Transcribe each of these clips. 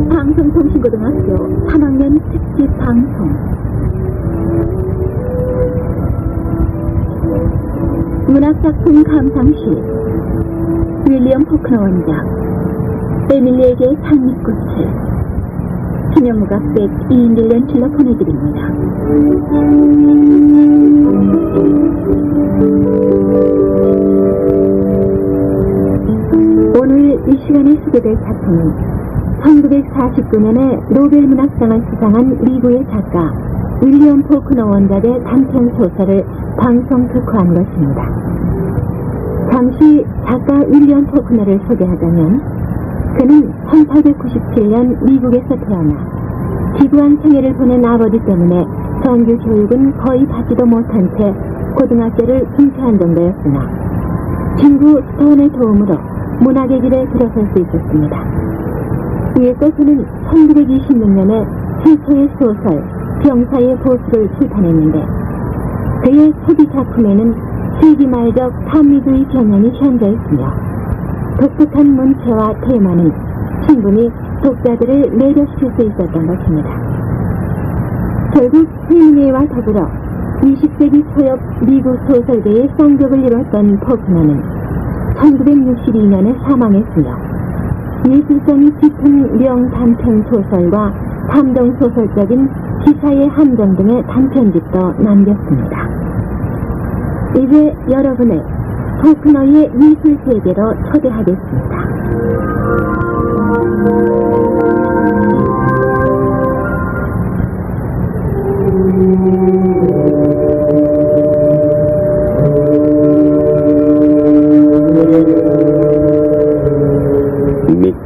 방송통신고등학교 3학년 특집 방송. 문학작품 감상실. 윌리엄 포크너 원작. 에밀리에게 장미꽃을. 기념무각백 이인길 렌틸러 보내드립니다. 오늘 이 시간에 소개될 작품은 1949년에 노벨문학상을 수상한 미국의 작가 윌리엄 포크너 원작의 단편 소설을 방송 특화한 것입니다. 잠시 작가 윌리엄 포크너를 소개하자면 그는 1897년 미국에서 태어나 기구한 생애를 보낸 아버지 때문에 정규 교육은 거의 받지도 못한 채 고등학교를 중퇴한 정도였으나 친구 스톤의 도움으로 문학의 길에 들어설 수 있었습니다. 이에서 그는 1926년에 최초의 소설 병사의 보수를 출판했는데 그의 초기 작품에는 세기말적 산미주의 경향이 현져 있으며 독특한 문체와 테마는 충분히 독자들을 매료시킬 수 있었던 것입니다. 결국 헤밍웨이와 더불어 20세기 초엽 미국 소설계의 쌍벽을 이뤘던 포크너는 1962년에 사망했으며 예술성이 짙은 명단편 소설과 감동소설적인 기사의 함정 등의 단편집도 남겼습니다. 이제 여러분을 포크너의 미술 세계로 초대하겠습니다. 미스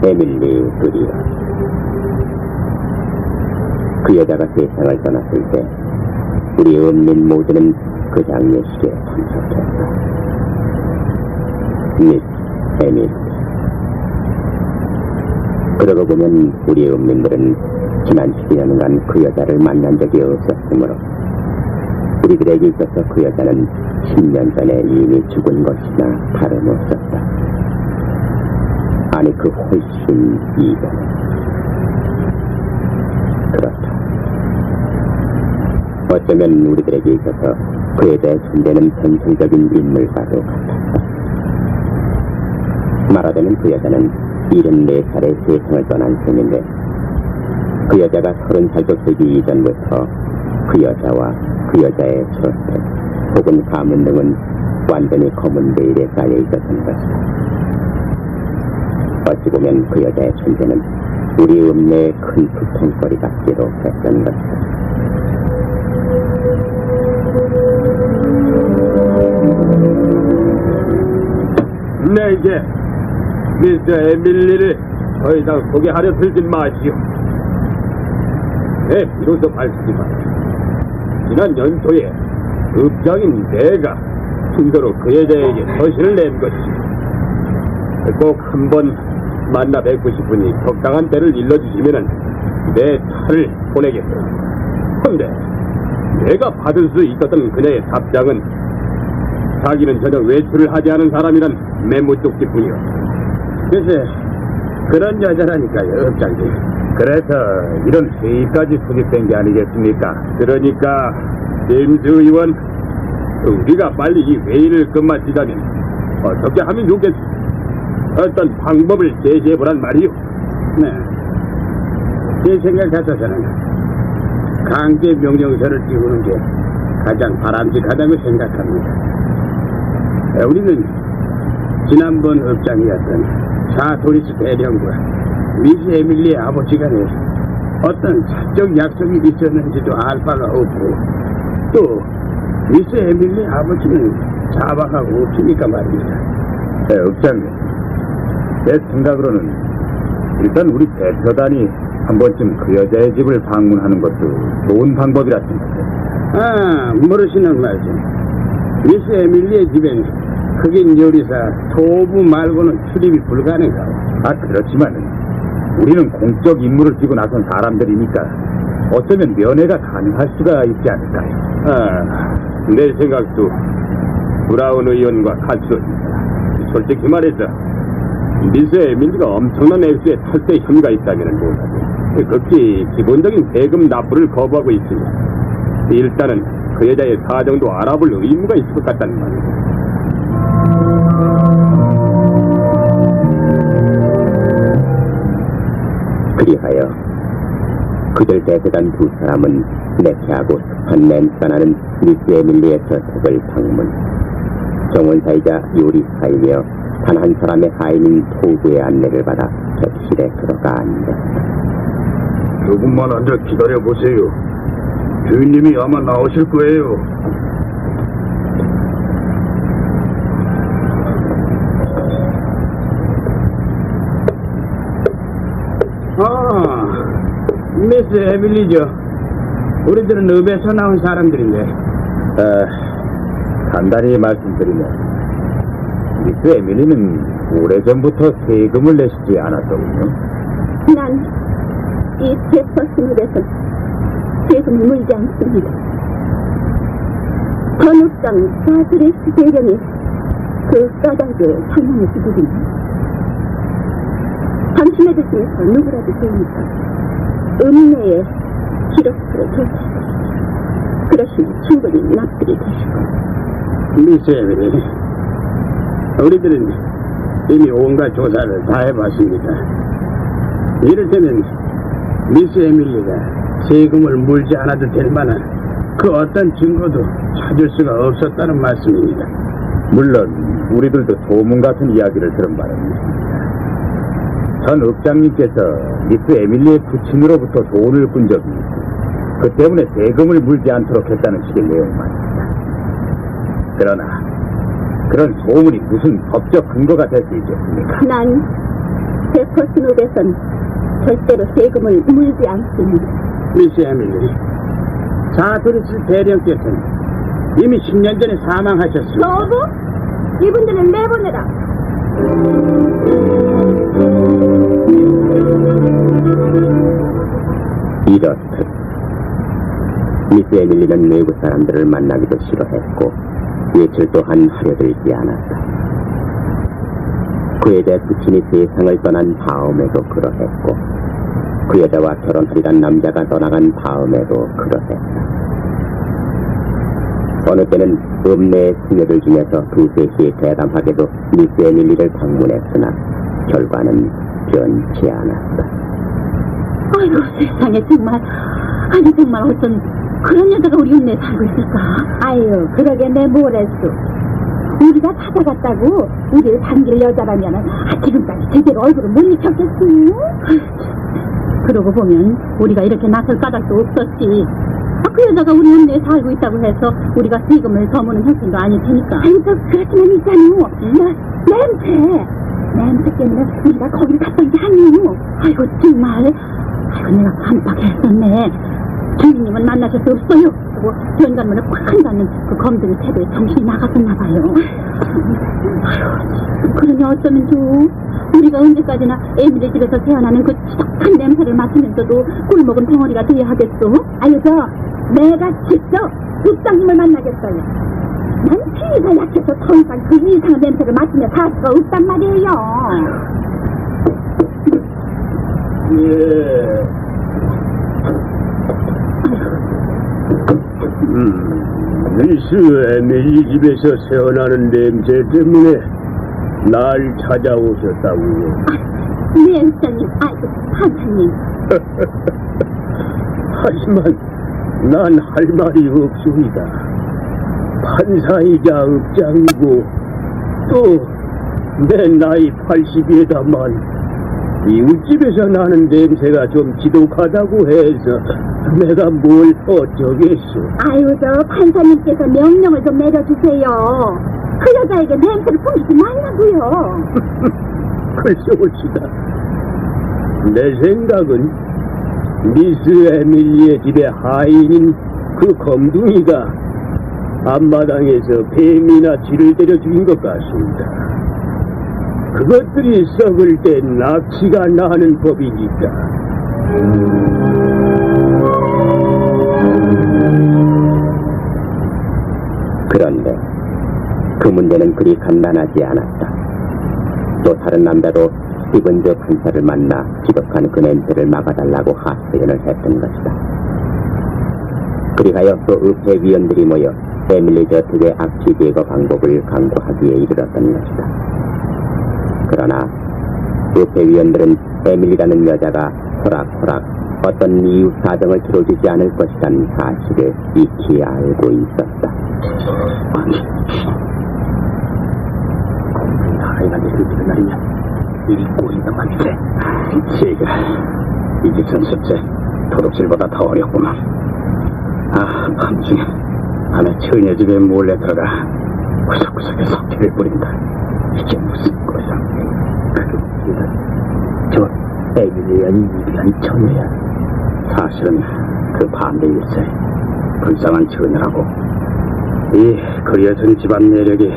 에밀리 그리어. 그 여자가 세상을 떠났을 때 우리 은민 모두는 그 장례식에 참석했다. 미스 에밀리. 그러고 보면 우리 은민들은 지난 10년간 그 여자를 만난 적이 없었으므로 우리들에게 있어서 그 여자는 10년 전에 이미 죽은 것이나 다름없었다. 아니 그 훨씬 이전에. 그렇다. 어쩌면 우리들에게 있어서 그 여자의 존재는 현실적인 인물과도 같았다. 말하자면 그 여자는 74살에 세상을 떠난 셈인데 그 여자가 30살도 되기 이전부터 그 여자와 그 여자의 저택 혹은 가문 등은 완전히 검은 베일에 쌓여 있었던 것이다. 어찌 보면 그 여자의 존재는 우리 읍내의 큰 두통거리 같기도 했던 것이다. 내게 미스 에밀리를 더 이상 소개하려 들지 마시오. 내 비로소 밝히지만 지난 연초에 읍장인 내가 순서로 그 여자에게 서신을 낸 것이오. 꼭 한번 만나 뵙고 싶으니 적당한 때를 일러주시면 내 차를 보내겠소. 그런데 내가 받을 수 있었던 그녀의 답장은 자기는 전혀 외출을 하지 않은 사람이란 메모쪽지뿐이오. 글쎄, 그런 여자라니까요, 읍장님. 그래서 이런 회의까지 소집된 게 아니겠습니까? 그러니까 제임스 의원, 우리가 빨리 이 회의를 끝마치자면 어떻게 하면 좋겠소? 어떤 방법을 제시해보란 말이오. 네, 제 생각 같아서는 강제 명령서를 띄우는 게 가장 바람직하다고 생각합니다. 우리는 지난번 읍장이었던 사토리스 대령과 미스 에밀리의 아버지 간에 어떤 사적 약속이 있었는지도 알 바가 없고 또 미스 에밀리의 아버지는 자박하고 없으니까 말입니다. 읍장님, 제 생각으로는 일단 우리 대표단이 한 번쯤 그 여자의 집을 방문하는 것도 좋은 방법이라 생각해요. 모르시는 말씀. 미스 에밀리의 집엔 흑인 요리사 소부 말고는 출입이 불가능하고. 그렇지만 우리는 공적 임무를 쥐고 나선 사람들이니까 어쩌면 면회가 가능할 수가 있지 않을까요? 내 생각도 브라운 의원과 같습니다. 솔직히 말해서 미스 에밀리가 엄청난 액수의 탈세 혐의가 있다면 못하지. 극히 기본적인 세금 납부를 거부하고 있으니 일단은 그 여자의 사정도 알아볼 의무가 있을 것 같다는 말이야. 그리하여 그들 대대단 두 사람은 내쾌하고 습한 냄새가 나는 미스 에밀리의 저택을 방문. 정원사이자 요리사이며 단 한 사람의 하인인 토구의 안내를 받아 객실에 들어가 앉았다. 조금만 앉아 기다려보세요. 주인님이 아마 나오실 거예요. 미스 에밀리죠. 우리들은 읍에서 나온 사람들인데. 간단히 말씀드리면 미스 에밀리는 오래전부터 세금을 내시지 않았더군요. 난 이 제퍼슨홀에서 세금을 물지 않습니다. 전업장 사드레스 대령이 그 까닭을 설명해 주거든요. 당신네들 중에서 누구라도 좋으니까 읍내에 기록부를 조사해보세요. 그러시면 충분히 납득이 되실 거예요. 미스 에밀리, 우리들은 이미 온갖 조사를 다 해봤습니다. 이를테면 미스 에밀리가 세금을 물지 않아도 될 만한 그 어떤 증거도 찾을 수가 없었다는 말씀입니다. 물론 우리들도 소문 같은 이야기를 들은 바랍니다. 전 읍장님께서 미스 에밀리의 부친으로부터 돈을 꾼 적이 있고 그 때문에 세금을 물지 않도록 했다는 식의 내용 말입니다. 그러나 그런 소문이 무슨 법적 근거가 될 수 있겠습니까? 난 제퍼슨홀에선 절대로 세금을 물지 않습니다. 미스 에밀리, 자드리스 대령께서는 이미 10년 전에 사망하셨습니다. 여보? 이분들은 내보내라. 이렇듯 미스 에밀리는 외국 사람들을 만나기도 싫어했고 외출 또한 하려들지 않았다. 그 여자의 부친이 세상을 떠난 다음에도 그러했고 그 여자와 결혼하리란 남자가 떠나간 다음에도 그러했다. 어느 때는 읍내의 수녀들 중에서 두셋이 대담하게도 미스 에밀리를 방문했으나 결과는 변치 않았다. 아이고 세상에 정말. 아니 정말 어떤 그런 여자가 우리 읍내에 살고 있을까? 아유 그러게 내 뭘 했어. 우리가 찾아갔다고 우리를 반길 여자라면 지금까지 제대로 얼굴을 못 익혔겠어. 그러고 보면 우리가 이렇게 나설 까닭도 없었지. 그 여자가 우리 읍내에 살고 있다고 해서 우리가 세금을 더 무는 형편도 아닐 테니까. 아니 그렇지만 있잖아. 냄새 때문에 우리가 거기를 갔던 게 아니오. 아이고 정말. 아이고 내가 깜빡했었네. 주인님은 만나실 수 없어요. 그리고 현관문을 꽉 닫는 그 검둥이 태도에 정신이 나갔었나 봐요. 아휴, 그러니 어쩌면 좋? 우리가 언제까지나 에밀리 집에서 태어나는 그 지독한 냄새를 맡으면서도 꿀먹은 덩어리가 돼야 하겠소? 아유 내가 직접 읍장님을 만나겠어요. 난 피가 약해서 더 이상 그 이상한 냄새를 맡으며 살 수가 없단 말이에요. 예. 미스 에밀리 집에서 새어나는 냄새 때문에 날 찾아오셨다고요. 네, 읍장님. 아이고, 판사님. 하지만 난 할 말이 없습니다. 판사이자 읍장이고 또 내 나이 80이에다만 이웃집에서 나는 냄새가 좀 지독하다고 해서 내가 뭘 어쩌겠소. 아유, 판사님께서 명령을 좀 내려주세요. 그 여자에게 냄새를 풍기지 말라고요. 글쎄 내 생각은 미스 에밀리의 집의 하인인 그 검둥이가 앞마당에서 뱀이나 쥐를 때려 죽인 것 같습니다. 그것들이 썩을 때 납치가 나는 법이니까. 그런데 그 문제는 그리 간단하지 않았다. 또 다른 남자도 스티븐즈 판사를 만나 지독한 그 냄새를 막아달라고 하소연을 했던 것이다. 그리하여 또 의회위원들이 모여 에밀리 저택의 악취 제거 방법을 강구하기에 이르렀던 것이다. 그러나 의회위원들은 에밀리라는 여자가 호락호락 어떤 이유 사정을 들어주지 않을 것이라는 사실을 익히 알고 있었다. 나이가 내려지는 날이면 일이 꼬인단 말이지. 제가 이 짓은 습세 도둑질보다 더 어렵구만. 밤중에 밤에 처녀 집에 몰래 들어가 구석구석에 석회를 뿌린다. 이게 무슨 거야? 그게 저 에밀리안이 위대한 처녀야. 사실은 그 반대일세. 불쌍한 처녀라고. 이 그려진 집안 내력이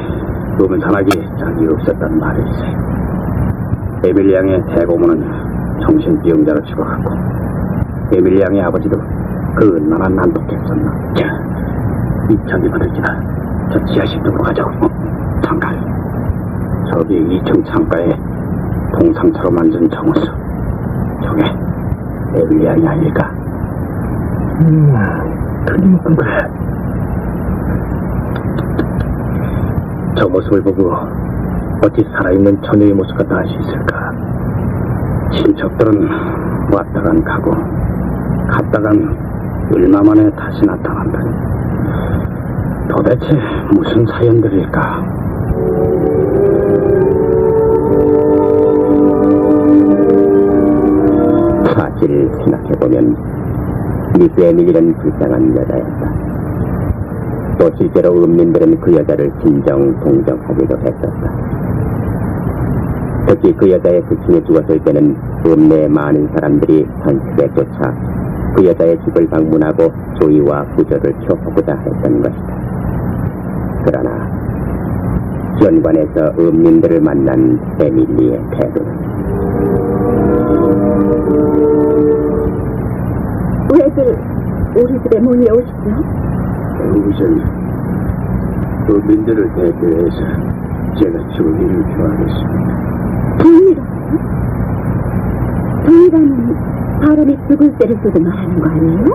음산하기 짝이 없었단 말일세. 에밀리앙의 대고모는 정신병자로 죽어갔고 에밀리앙의 아버지도 그 얼마나 난독했었나. 자, 이 잔디 받을지나 저 지하실쪽으로 가자고. 잠깐. 저기 2층 창가에 동상차로 만든 정수. 저게 에밀리앙이 아닐까? 틀림없군 그래. 저 모습을 보고 어찌 살아있는 처녀의 모습 같다 할 수 있을까? 친척들은 왔다간 가고 갔다간 얼마 만에 다시 나타난다니. 도대체 무슨 사연들일까? 사실을 생각해보면 미스 에밀리는 불쌍한 여자였다. 또 실제로 음민들은 그 여자를 진정 동정하기도 했었다. 특히 그 여자의 부친이 죽었을 때는 읍내의 많은 사람들이 산책에 쫓아 그 여자의 집을 방문하고 조의와 구조를 표하고자 했던 것이다. 그러나 현관에서 음민들을 만난 에밀리의 태도는 왜들 우리 집에 몰려오시죠? 우선 음민들을 대표해서 제가 조의를 표하겠습니다. 조의라고요? 조의라는 사람이 죽을 때를 쓰고 말하는 거 아니에요?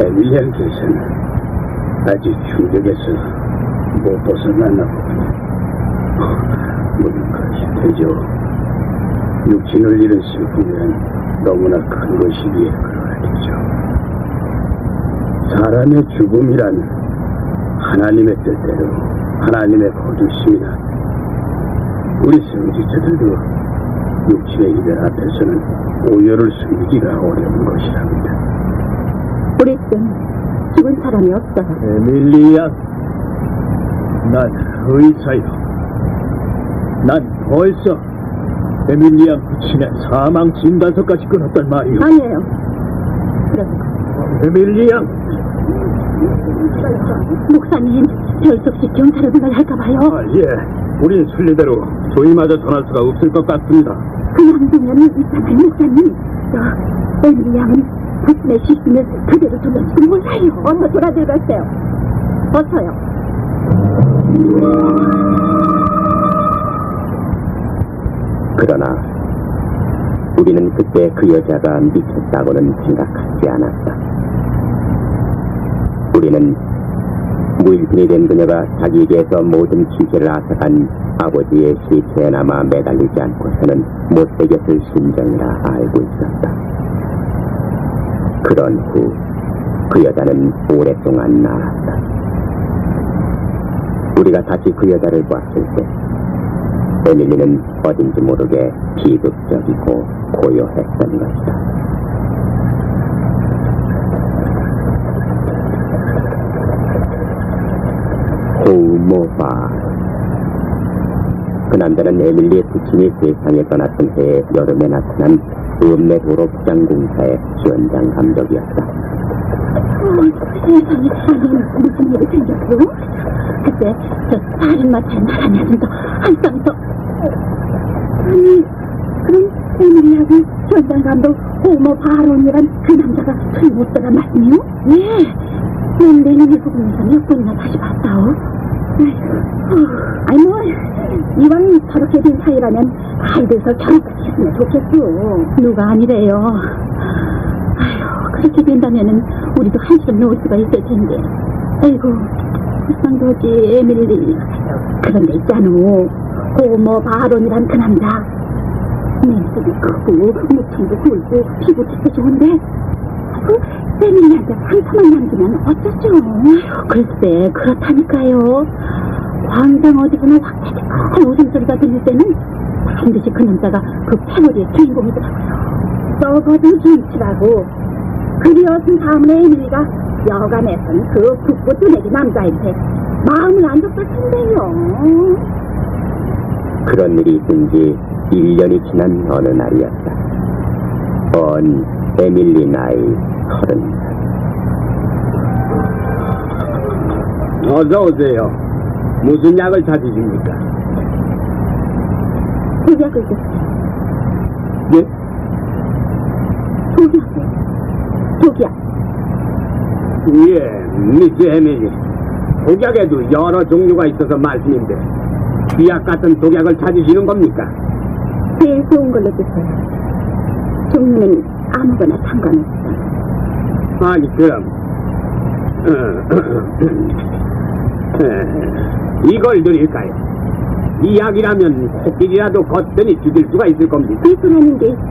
에밀리안께서는 아직 충격에서 못 벗어났나 보군요. 물론 그렇게 되죠. 육신을 잃은 슬픔이란 너무나 큰 것이기에 그러하겠죠. 사람의 죽음이란 하나님의 뜻대로 하나님의 거두심이나 우리 성직자들도 육신의 이별 앞에서는 오열을 숨기기가 어려운 것이랍니다. 우리 땐 죽은 사람이 없어요. 에밀리안, 난 의사요. 난 벌써 에밀리안 부친의 사망 진단서까지 끊었단 말이오. 아니에요. 그러니까 에밀리안, 목사님, 별수 없이 경찰에 불러할까봐요. 예. 우린 순리대로 조의마저 전할 수가 없을 것 같습니다. 그냥 두면 있잖아요, 목사님. 에밀리 양은 부친의 실수는 그대로 둘러지고 몰라요. 어서 돌아들어가세요. 어서요. 그러나 우리는 그때 그 여자가 미쳤다고는 생각하지 않았다. 우리는 무일푼이 된 그녀가 자기에게서 모든 기세를 앗아간 아버지의 시체에나마 매달리지 않고서는 못 되겠을 심정이라 알고 있었다. 그런 후 그 여자는 오랫동안 나았다. 우리가 다시 그 여자를 봤을 때 에밀리는 어딘지 모르게 비극적이고 고요했던 것이다. 호우모바. 그 남자는 에밀리의 부친이 세상에 떠났던 해의 여름에 나타난 읍내 도로 포장공사의 현장 감독이었다. 세상에, 아니, 무슨 일이 생겼어? 그때 저 살인마차에 나가면서 한쌍 더. 아니, 그럼 에밀리하고 현장 감독 호모 바론이란 그 남자가 술 못 떠나 말이요? 네, 넌 내 눈을 보면서 몇 번이나 다시 봤다오? 아니 뭐 이왕 저렇게 된 사이라면 살면서 저렇게 했으면 좋겠어. 누가 아니래요. 아휴, 그렇게 된다면은 우리도 한시름 놓을 수가 있을 텐데. 아이고, 불쌍도지 에밀리. 그런데 있잖아, 호모 바론이란 그 남자. 눈썹이 크고 무청도 굵고 피부 되게 좋은데 그 에밀리한테 상처만 남기면 어쩌죠? 아휴, 글쎄 그렇다니까요. 광장 어디서나 확 웃음소리가 들릴 때는 반드시 그 남자가 그 패거리의 주인공이더라고요. 적어도 김치라고. 그리어진 다음에 에밀리가 여간에선 그 붓고 뜨내기 남자한테 마음을 안 줬을 텐데요. 그런 일이 있은 지 1년이 지난 어느 날이었다. 언 에밀리 나이 30살. 어서 오세요. 무슨 약을 찾으십니까? 독약을 줬어요. 예? 독약. 예, 미스 에밀리. 독약에도 여러 종류가 있어서 말씀인데 비약 같은 독약을 찾으시는 겁니까? 제일 좋은 걸로 주세요. 종류는 아무거나 상관없어. 아니 그럼 이걸 드릴까요? 이 약이라면 코끼리라도 걷더니 죽일 수가 있을 겁니다. 비소라는 게 있죠?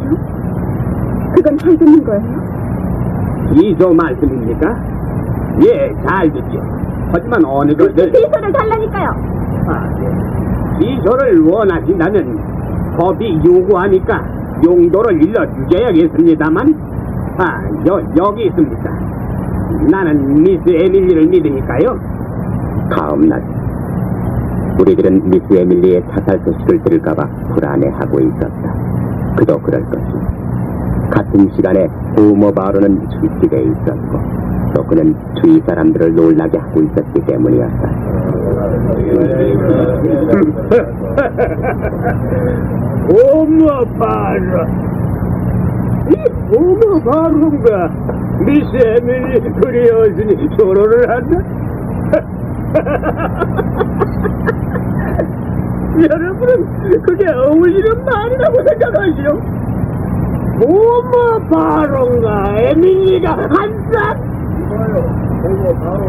그건 잘 듣는 거예요? 비소 말씀입니까? 예, 잘 듣죠. 하지만 어느 것을 비소를 달라니까요. 비소를 원하신다면 법이 요구하니까 용도를 일러주셔야겠습니다만 여기 있습니다. 나는 미스 에밀리를 믿으니까요. 다음 날 우리들은 미스 에밀리의 자살 소식을 들을까봐 불안해하고 있었다. 그도 그럴 것이다. 같은 시간에 호모 바로는 술집에 있었고 또 그는 주위 사람들을 놀라게 하고 있었기 때문이었다. 호모 바로, 이 호모 바로가 미스 에밀리 그리어지니 결혼을 한다? 여러분은 그게 어울리는 말이라고 생각하시오? 호모 바로가 에밀리가 한 쌍? 호모 바로.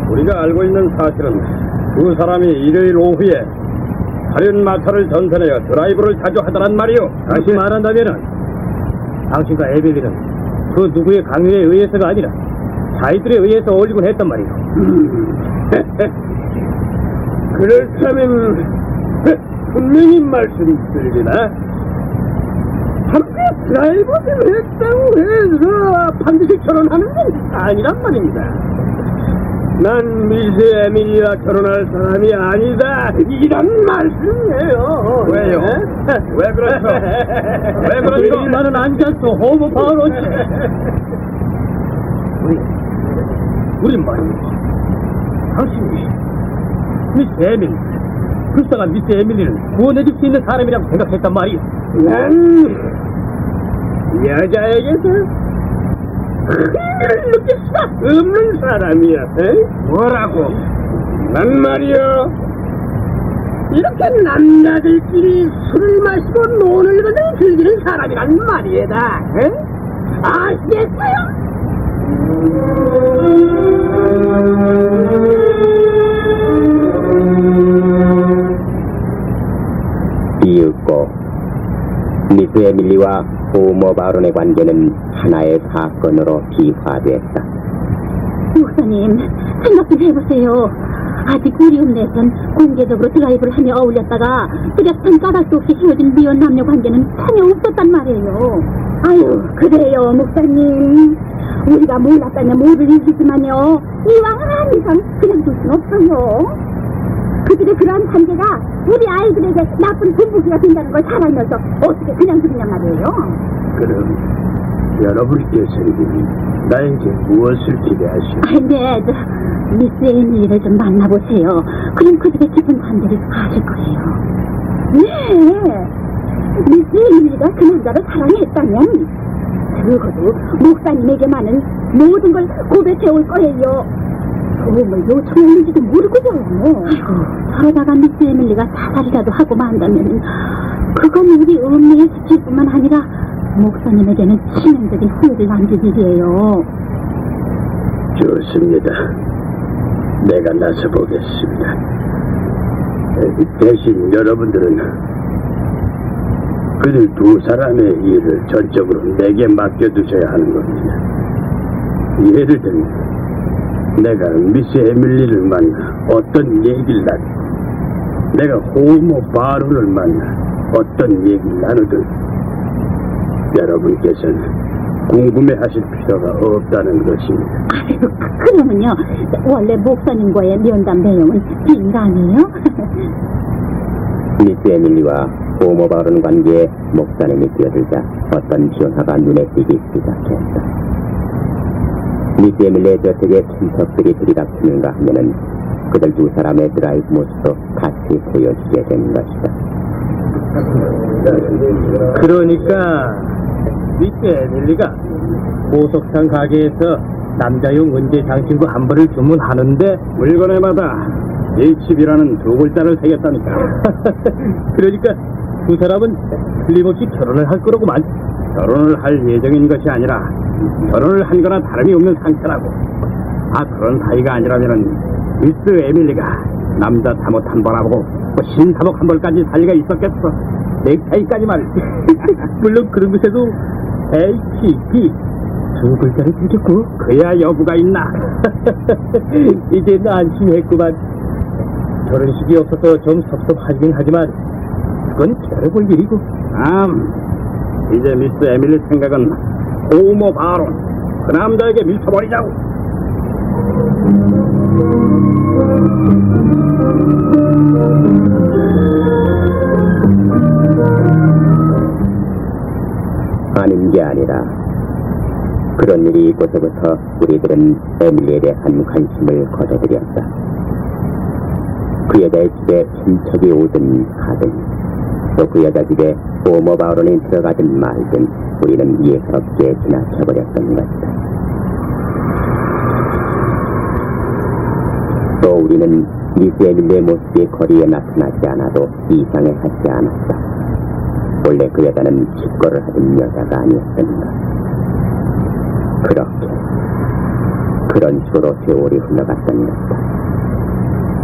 우리가 알고 있는 사실은 두 사람이 일요일 오후에 다른 마차를 전선하여 드라이브를 자주 하더란 말이오. 다시 말한다면은 당신과 에밀리는 그 누구의 강요에 의해서가 아니라 자기들에 의해서 어울리곤 했단 말이오. 그렇다면 분명히 말씀드리나 함께 드라이브를 했다고 해서 반드시 결혼하는 건 아니란 말입니다. 난 미스 에밀리와 결혼할 사람이 아니다 이런 말씀이에요. 왜요? 왜 그렇죠? 왜 그렇죠? 나는 앉았어 호모 바로지. 우리 말이야. 당신이 미스 에밀리, 불쌍한 미스 에밀리를 구원해줄 수 있는 사람이라고 생각했단 말이야. 난 여자에게서 흥미를 느낄 수가 없는 사람이야. 에? 뭐라고? 난 말이야, 이렇게 남자들끼리 술을 마시고 노는 것을 즐기는 사람이란 말이다. 에? 아시겠어요? 이윽고 미스 에밀리와 호모 바론의 관계는 하나의 사건으로 비화됐다. 목사님, 생각 좀 해보세요. 아직 우리 읍내에선 공개적으로 드라이브를 하며 어울렸다가 뚜렷한 까닭도 없이 헤어진 미혼 남녀 관계는 전혀 없었단 말이에요. 아유, 그래요, 목사님. 우리가 몰랐다면 모를 일이지만요, 이왕은 한 이상 그냥 둘 순 없어요. 그들의 그러한 관계가 우리 아이들에게 나쁜 본보기가 된다는 걸 잘 알면서 어떻게 그냥 두느냐 말이에요. 그럼 여러분께서는 나에게 무엇을 기대하시오? 네, 미스 에밀리를 좀 만나보세요. 그럼 그들의 깊은 관계를 아실 거예요. 네, 미스 에밀리가 그 남자를 사랑했다면 적어도 목사님에게만은 모든 걸 고백해 올 거예요. 도움을 요청했는지도 모르고요. 아이고, 저러다가 미스 에밀리가 자살이라도 하고 만다면 그건 우리 음미의 수치뿐만 아니라 목사님에게는 치명적인 후회를 남길 일이에요. 좋습니다. 내가 나서 보겠습니다. 대신 여러분들은 그들 두 사람의 일을 전적으로 내게 맡겨두셔야 하는 겁니다. 예를 들면 내가 미스 에밀리를 만나 어떤 얘기를 나누고 내가 호모 바로를 만나 어떤 얘기를 나누든 여러분께서는 궁금해하실 필요가 없다는 것입니다. 아유, 그러면요, 원래 목사님과의 면담 내용은 비밀 아니에요? 미스 에밀리와 호모 바론 관계에 목사님이 뛰어들자 어떤 변화가 눈에 띄기 시작했다. 미스 에밀리의 저택에 친척들이 들이닥치는가 하면은 그들 두 사람의 드라이브 모습도 같이 보여주게 된 것이다. 그러니까 미스 에밀리가 보석상 가게에서 남자용 은재 장신구 한 벌을 주문하는데 물건에마다 일칩이라는 두 글자를 새겼다니까. 그러니까 두 사람은 틀림없이 결혼을 할 거라고만. 결혼을 할 예정인 것이 아니라 결혼을 한 거나 다름이 없는 상태라고. 그런 사이가 아니라면은 미스 에밀리가 남자 잠옷 한 번 하고 신사복 한 벌까지 살 리가 있었겠어. 넥타이까지 말이지. 물론 그런 곳에도 HB 두 글자를 새겼고 그야 여부가 있나. 이제 나 안심했구만. 결혼식이 없어서 좀 섭섭하긴 하지만 그건 기다려볼 일이고. 이제 미스 에밀리 생각은 호모 바론 그 남자에게 밀쳐버리자고. 아닌 게 아니라 그런 일이 있고서부터 우리들은 에밀리에 대한 관심을 거둬들였다. 그 여자의 집에 친척이 오든 가든 또 그 여자 집에 호모 바론이 들어가든 말든 우리는 예사롭게 지나쳐버렸던 것이다. 또 우리는 미스 에밀리의 모습이 거리에 나타나지 않아도 이상해하지 않았다. 원래 그 여자는 직거를 하던 여자가 아니었던가. 그렇게 그런 식으로 세월이 흘러갔던 것이다.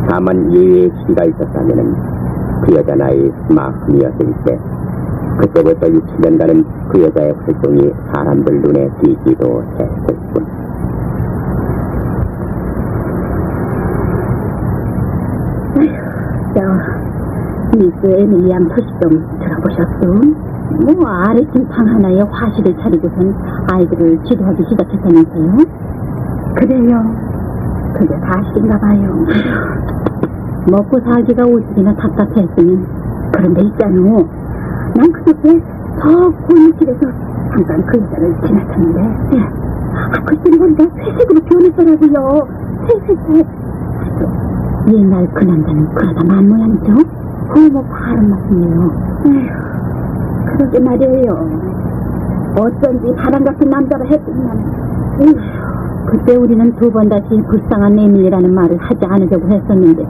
다만 예외의 시기가 있었다면은 그 여자 나이 40이었을 때 그때부터 6, 7년간은 그 여자의 활동이 사람들 눈에 띄기도 했을 뿐. 미스 에밀리안 소식 좀 들어보셨어? 아래층 방 하나에 화실을 차리고선 아이들을 지도하기 시작했다면서요? 그래요. 그게 사실인가 봐요. 먹고 살기가 오죽이나 답답했으면 그런데 있잖아. 난 그저께 저 골목길에서 잠깐 그 여자를 지나쳤는데 글쎄 보니까 회색으로 변했더라고요. 회색. 옛날 그 남자는 그러다 만 모양이죠? 호모 바른 말씀이에요. 그러게 말이에요. 어쩐지 바람 같은 남자를 했더니만. 그때 우리는 두 번 다시 불쌍한 에밀리라는 말을 하지 않으려고 했었는데.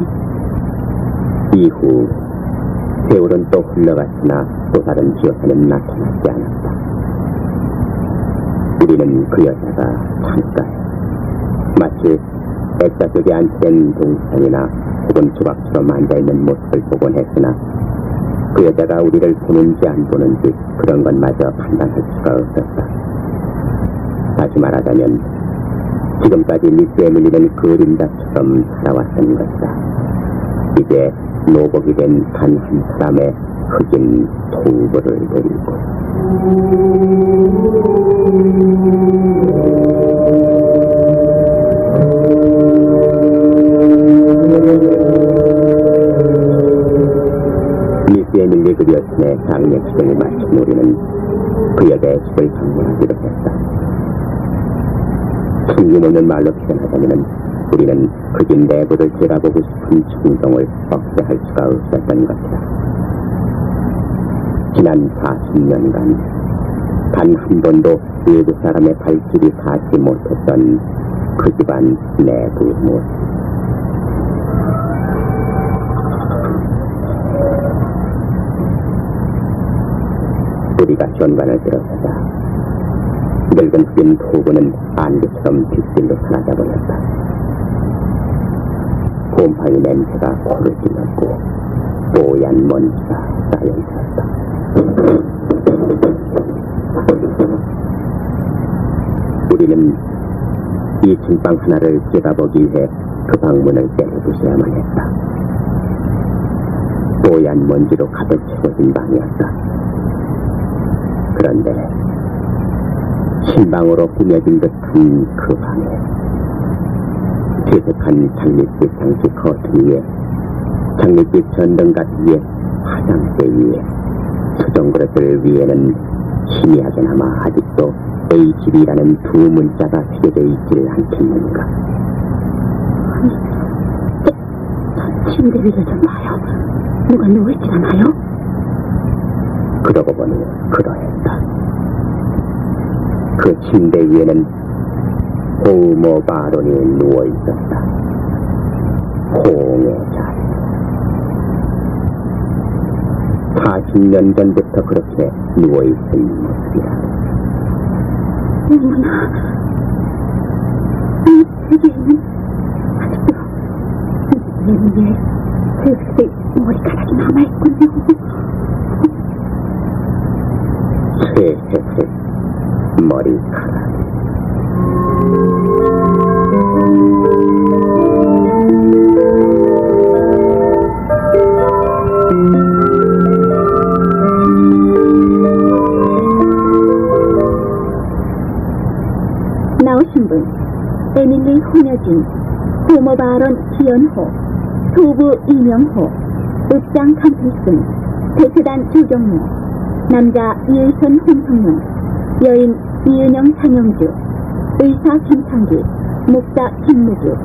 이후 세월은 또 흘러갔으나 또 다른 기억에는 나타나지 않았다. 우리는 그 여자가 창가에 마치 액자 속에 앉힌 동상이나 혹은 조각처럼 앉아있는 모습을 보곤 했으나 그 여자가 우리를 보는지 안 보는지 그런 것마저 판단할 수가 없었다. 다시 말하자면 지금까지 미스 에밀리는 그림자처럼 살아왔던 것이다. 이제 노복이 된 단 한 사람의 흑인 통보를 내리고 미스 에밀리 그리어슨의 장례식을 마친 우리는 그 여자의 집을 방문하기로 했다. 숨김없는 말로 표현하자면 우리는 흑인 내부를 들여다보고 싶은 충동을 억제할 수가 없었던 것이다. 지난 40년간 단 한 번도 외국 사람의 발길이 닿지 못했던 그 집안 내부 모습. 우리가 현관을 들어서자 늙은 흑인 토구는 안개처럼 뒷길로 사라져 버렸다. 곰팡이 냄새가 코를 찔렀고 뽀얀 먼지가 쌓여 있었다. 우리는 이 침방 하나를 째가보기 위해 그 방문을 때려부셔야만 했다. 뽀얀 먼지로 가득 채워진 방이었다. 그런데 신방으로 꾸며진 듯한 그 방에 퇴색한 장밋빛 장식 커튼 위에 장밋빛 전등갓 위에 화장대 위에 수정그릇들 위에는 희미하게나마 아직도 HB라는 두 문자가 새겨져 있지를 않겠는가. 침대 위를 좀 봐요. 누가 누워있지 않아요? 그러고 보니 그러했다. 그 침대 위에는 호모 바론이 누워있었다. 호응의 자리. 40년 전부터 그렇게 누워있은 모습이다. 어머나, 이 세계에는 아직도 내 위에 흑색 머리카락이 남아있군요. 쇠회색 머리카락. 나오신 분, 에밀리 혼여진, 호모 바론 기현호, 토부 이명호, 읍장 강필승, 대세단 조경모, 남자 이의선 홍성룡, 여인 이은영 상영주, 의사 김창기, 목사 김무주,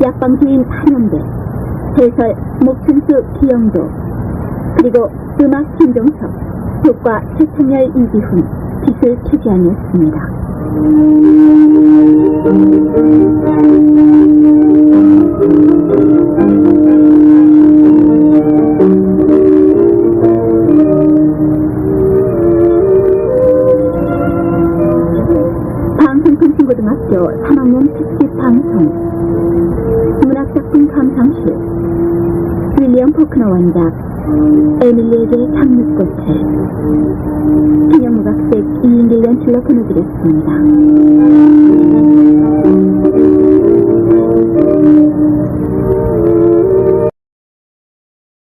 약방주인 한영배, 해설 목춘수 기영도, 그리고 음악 김종석, 효과 최창열 이기훈, 기술 최지안이었습니다. 방송통신고등학교 3학년 특집 방송 문학작품 감상실 윌리엄 포크너 원작 에밀리에게 장미꽃을 기념무각색 이인길 연출로 보내드렸습니다.